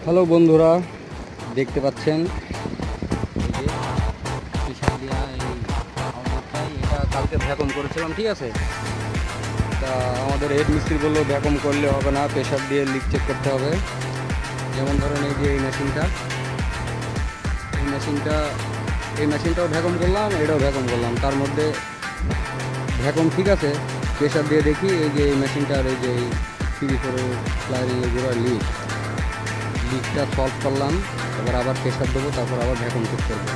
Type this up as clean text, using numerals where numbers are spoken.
Hello বন্ধুরা, দেখতে পাচ্ছেন এই যে প্রেসার দিয়া এই আউটলেটটাই এটা কালকে ভ্যাকুম করেছিলাম, ঠিক আছে। তা আমাদের হেড মিস্ত্রি বললো ভ্যাকুম করলে হবে না, প্রেসার দিয়ে লিক চেক করতে হবে। যেমন ধরেন এই যে এই মেশিনটা এই মেশিনটাও ভ্যাকুম করলাম, এটাও ভ্যাকুম করলাম, তার মধ্যে ভ্যাকুম ঠিক আছে। প্রেসার দিয়ে দেখি এই যে এই মেশিনটার এই যে এই থ্রি ফোর ফ্লাইং এগুলো লিকটা সলভ করলাম। এবার আবার প্রেসার দেবো, তারপর আবার ভ্যাকুম চেক করবো।